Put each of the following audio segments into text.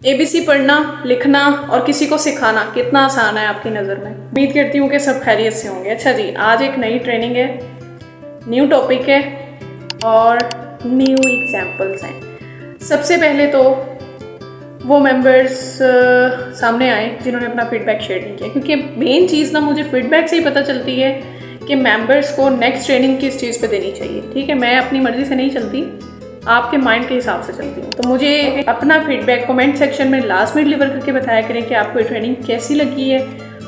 ABC पढ़ना, लिखना और किसी को सिखाना कितना आसान है आपकी नज़र में। उम्मीद करती हूँ कि सब खैरियत से होंगे। अच्छा जी, आज एक नई ट्रेनिंग है, न्यू टॉपिक है और न्यू एग्जाम्पल्स हैं। सबसे पहले तो वो मेंबर्स सामने आए जिन्होंने अपना फीडबैक शेयर नहीं किया, क्योंकि मेन चीज़ ना मुझे फीडबैक से ही पता चलती है कि मेंबर्स को नेक्स्ट ट्रेनिंग किस चीज़ पे देनी चाहिए। ठीक है, मैं अपनी मर्ज़ी से नहीं चलती, आपके माइंड के हिसाब से चलती हूँ। तो मुझे अपना फीडबैक कमेंट सेक्शन में लास्ट में डिलीवर करके बताया करें कि आपको ये ट्रेनिंग कैसी लगी है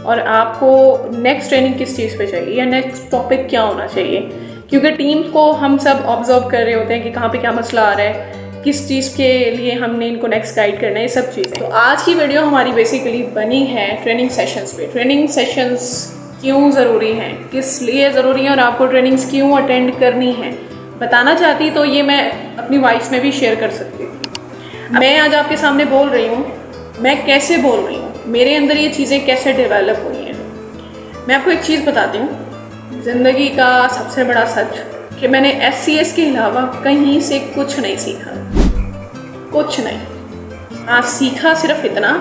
और आपको नेक्स्ट ट्रेनिंग किस चीज़ पे चाहिए या नेक्स्ट टॉपिक क्या होना चाहिए। क्योंकि टीम को हम सब ऑब्जर्व कर रहे होते हैं कि कहाँ पे क्या मसला आ रहा है, किस चीज़ के लिए हमने इनको नेक्स्ट गाइड करना है, ये सब चीज़ें। तो आज की वीडियो हमारी बेसिकली बनी है ट्रेनिंग सेशंस पे। ट्रेनिंग सेशंस क्यों ज़रूरी हैं, किस लिए ज़रूरी हैं और आपको ट्रेनिंग्स क्यों अटेंड करनी है बताना चाहती तो ये मैं अपनी वॉइस में भी शेयर कर सकती थी। मैं आज आपके सामने बोल रही हूँ, मैं कैसे बोल रही हूँ, मेरे अंदर ये चीज़ें कैसे डेवलप हुई हैं। मैं आपको एक चीज़ बताती हूँ, ज़िंदगी का सबसे बड़ा सच कि मैंने SCS के अलावा कहीं से कुछ नहीं सीखा, कुछ नहीं। हाँ, सीखा सिर्फ इतना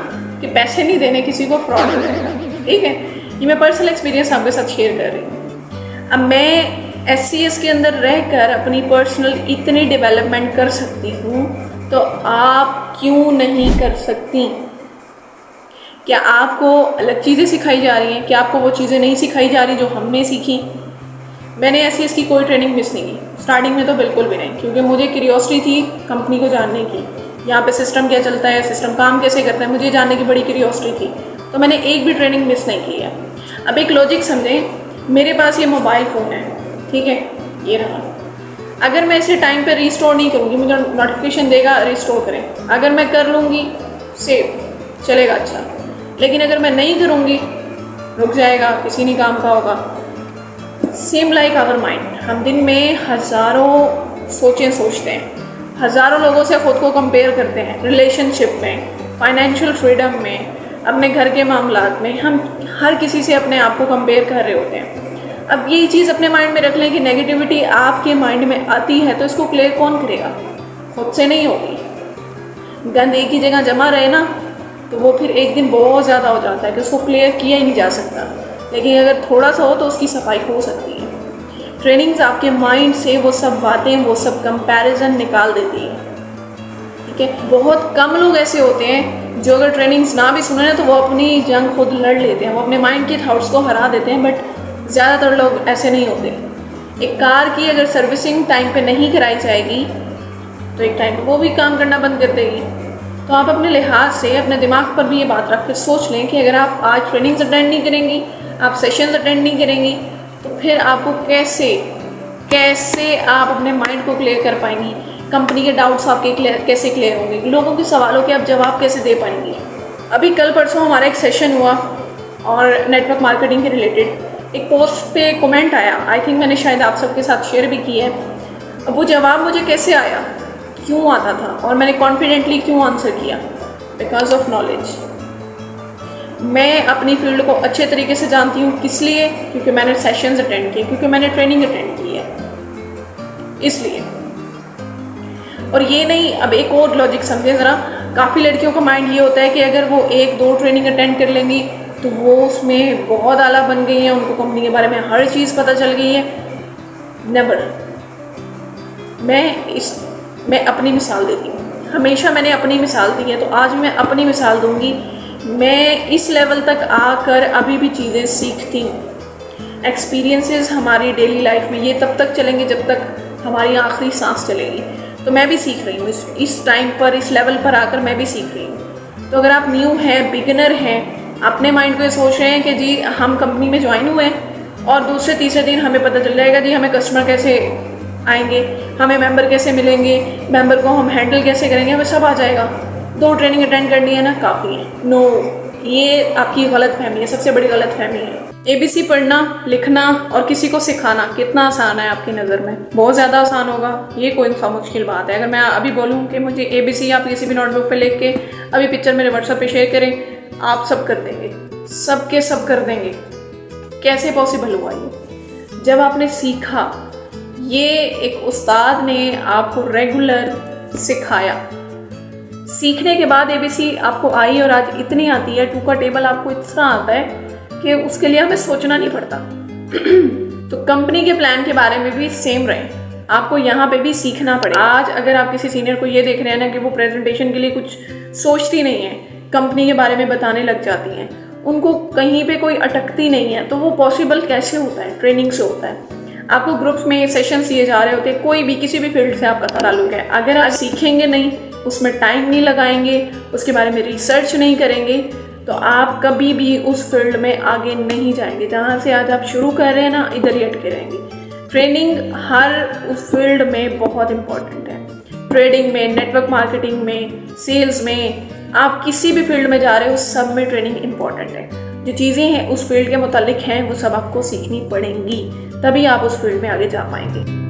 कि पैसे नहीं देने किसी को, फ्रॉड नहीं करना। ठीक है, ये मैं पर्सनल एक्सपीरियंस आपके साथ शेयर कर रही हूँ। अब मैं SCS के अंदर रहकर अपनी पर्सनल इतनी डेवलपमेंट कर सकती हूँ, तो आप क्यों नहीं कर सकती? क्या आपको अलग चीज़ें सिखाई जा रही हैं? क्या आपको वो चीज़ें नहीं सिखाई जा रही जो हमने सीखी? मैंने SCS की कोई ट्रेनिंग मिस नहीं की, स्टार्टिंग में तो बिल्कुल भी नहीं, क्योंकि मुझे क्यूरियोसिटी थी कंपनी को जानने की, यहाँ पे सिस्टम क्या चलता है, सिस्टम काम कैसे करता है, मुझे जानने की बड़ी क्यूरियोसिटी थी। तो मैंने एक भी ट्रेनिंग मिस नहीं की है। अब एक लॉजिक समझें, मेरे पास ये मोबाइल फ़ोन है, ठीक है, ये रहा। अगर मैं इसे टाइम पे रिस्टोर नहीं करूँगी, मुझे नोटिफिकेशन देगा रिस्टोर करें, अगर मैं कर लूँगी सेव चलेगा, अच्छा। लेकिन अगर मैं नहीं करूँगी रुक जाएगा, किसी नहीं काम का होगा। सेम लाइक आवर माइंड, हम दिन में हज़ारों सोचें सोचते हैं, हज़ारों लोगों से ख़ुद को कंपेयर करते हैं, रिलेशनशिप में, फाइनेंशियल फ्रीडम में, अपने घर के मामलात में, हम हर किसी से अपने आप को कंपेयर कर रहे होते हैं। अब ये चीज़ अपने माइंड में रख लें कि नेगेटिविटी आपके माइंड में आती है तो इसको क्लियर कौन करेगा? खुद से नहीं होगी। गंद एक ही जगह जमा रहे ना तो वो फिर एक दिन बहुत ज़्यादा हो जाता है कि उसको क्लियर किया ही नहीं जा सकता। लेकिन अगर थोड़ा सा हो तो उसकी सफाई हो सकती है। ट्रेनिंग्स आपके माइंड से वो सब बातें, वो सब कंपैरिजन निकाल देती है। ठीक है, बहुत कम लोग ऐसे होते हैं जो अगर ट्रेनिंग्स ना भी सुने ना तो वो अपनी जंग खुद लड़ लेते हैं, वो अपने माइंड के थॉट्स को हरा देते हैं। बट ज़्यादातर लोग ऐसे नहीं होते। एक कार की अगर सर्विसिंग टाइम पे नहीं कराई जाएगी तो एक टाइम पे वो भी काम करना बंद कर देगी। तो आप अपने लिहाज से अपने दिमाग पर भी ये बात रख कर सोच लें कि अगर आप आज ट्रेनिंग्स अटेंड नहीं करेंगी, आप सेशंस अटेंड नहीं करेंगी, तो फिर आपको कैसे आप अपने माइंड को क्लियर कर पाएंगी? कंपनी के डाउट्स आपके कैसे क्लियर होंगे? लोगों के सवालों के आप जवाब कैसे दे पाएंगी? अभी कल परसों हमारा एक सेशन हुआ और नेटवर्क मार्केटिंग के रिलेटेड एक पोस्ट पे कमेंट आया, आई थिंक मैंने शायद आप सबके साथ शेयर भी किया है। अब वो जवाब मुझे कैसे आया, क्यों आता था और मैंने कॉन्फिडेंटली क्यों आंसर किया? Because of knowledge. मैं अपनी फील्ड को अच्छे तरीके से जानती हूँ। किस लिए? क्योंकि मैंने सेशंस अटेंड किए, क्योंकि मैंने ट्रेनिंग अटेंड की है, इसलिए। और ये नहीं, अब एक और लॉजिक समझें ज़रा। काफ़ी लड़कियों का माइंड ये होता है कि अगर वो 1-2 ट्रेनिंग अटेंड कर लेंगी तो वो उसमें बहुत आला बन गई हैं, उनको कंपनी के बारे में हर चीज़ पता चल गई है। नेवर। मैं अपनी मिसाल देती हूँ, हमेशा मैंने अपनी मिसाल दी है, तो आज मैं अपनी मिसाल दूंगी। मैं इस लेवल तक आकर अभी भी चीज़ें सीखती हूँ। एक्सपीरियंसेस हमारी डेली लाइफ में ये तब तक चलेंगे जब तक हमारी आखिरी सांस चलेगी। तो मैं भी सीख रही हूँ, इस टाइम पर, इस लेवल पर आकर मैं भी सीख रही हूँ। तो अगर आप न्यू हैं, बिगिनर हैं, अपने माइंड को ये सोच रहे हैं कि जी हम कंपनी में ज्वाइन हुए हैं और दूसरे तीसरे दिन हमें पता चल जाएगा जी हमें कस्टमर कैसे आएंगे, हमें मेंबर कैसे मिलेंगे, मेंबर को हम हैंडल कैसे करेंगे, हमें सब आ जाएगा, 2 ट्रेनिंग अटेंड करनी है ना काफ़ी है। नो, ये आपकी गलत फहमी है, सबसे बड़ी गलत फहमी है। ABC पढ़ना, लिखना और किसी को सिखाना कितना आसान है आपकी नज़र में? बहुत ज़्यादा आसान होगा, ये कोई सा मुश्किल बात है? अगर मैं अभी बोलूँ कि मुझे ABC आप किसी भी नोटबुक पे लिख के अभी पिक्चर मेरे व्हाट्सएप पे शेयर करें, आप सब कर देंगे, सब कर देंगे। कैसे पॉसिबल हुआ ये? जब आपने सीखा, ये एक उस्ताद ने आपको रेगुलर सिखाया। सीखने के बाद ABC आपको आई और आज इतनी आती है, 2 का टेबल आपको इतना आता है कि उसके लिए हमें सोचना नहीं पड़ता। तो कंपनी के प्लान के बारे में भी सेम रहे, आपको यहाँ पे भी सीखना पड़ेगा। आज अगर आप किसी सीनियर को ये देख रहे हैं ना कि वो प्रेजेंटेशन के लिए कुछ सोचती नहीं है, कंपनी के बारे में बताने लग जाती हैं, उनको कहीं पे कोई अटकती नहीं है, तो वो पॉसिबल कैसे होता है? ट्रेनिंग से होता है। आपको ग्रुप्स में सेशंस दिए जा रहे होते हैं, कोई भी किसी भी फील्ड से आपका ताल्लुक है, अगर आप सीखेंगे नहीं, उसमें टाइम नहीं लगाएंगे, उसके बारे में रिसर्च नहीं करेंगे, तो आप कभी भी उस फील्ड में आगे नहीं जाएंगे। जहाँ से आज आप शुरू कर रहे हैं ना, इधर ही अटके रहेंगे। ट्रेनिंग हर उस फील्ड में बहुत इंपॉर्टेंट है। ट्रेडिंग में, नेटवर्क मार्केटिंग में, सेल्स में, आप किसी भी फील्ड में जा रहे हो, सब में ट्रेनिंग इंपॉर्टेंट है। जो चीज़ें हैं उस फील्ड के मुतालिक हैं, वो सब आपको सीखनी पड़ेंगी, तभी आप उस फील्ड में आगे जा पाएंगे।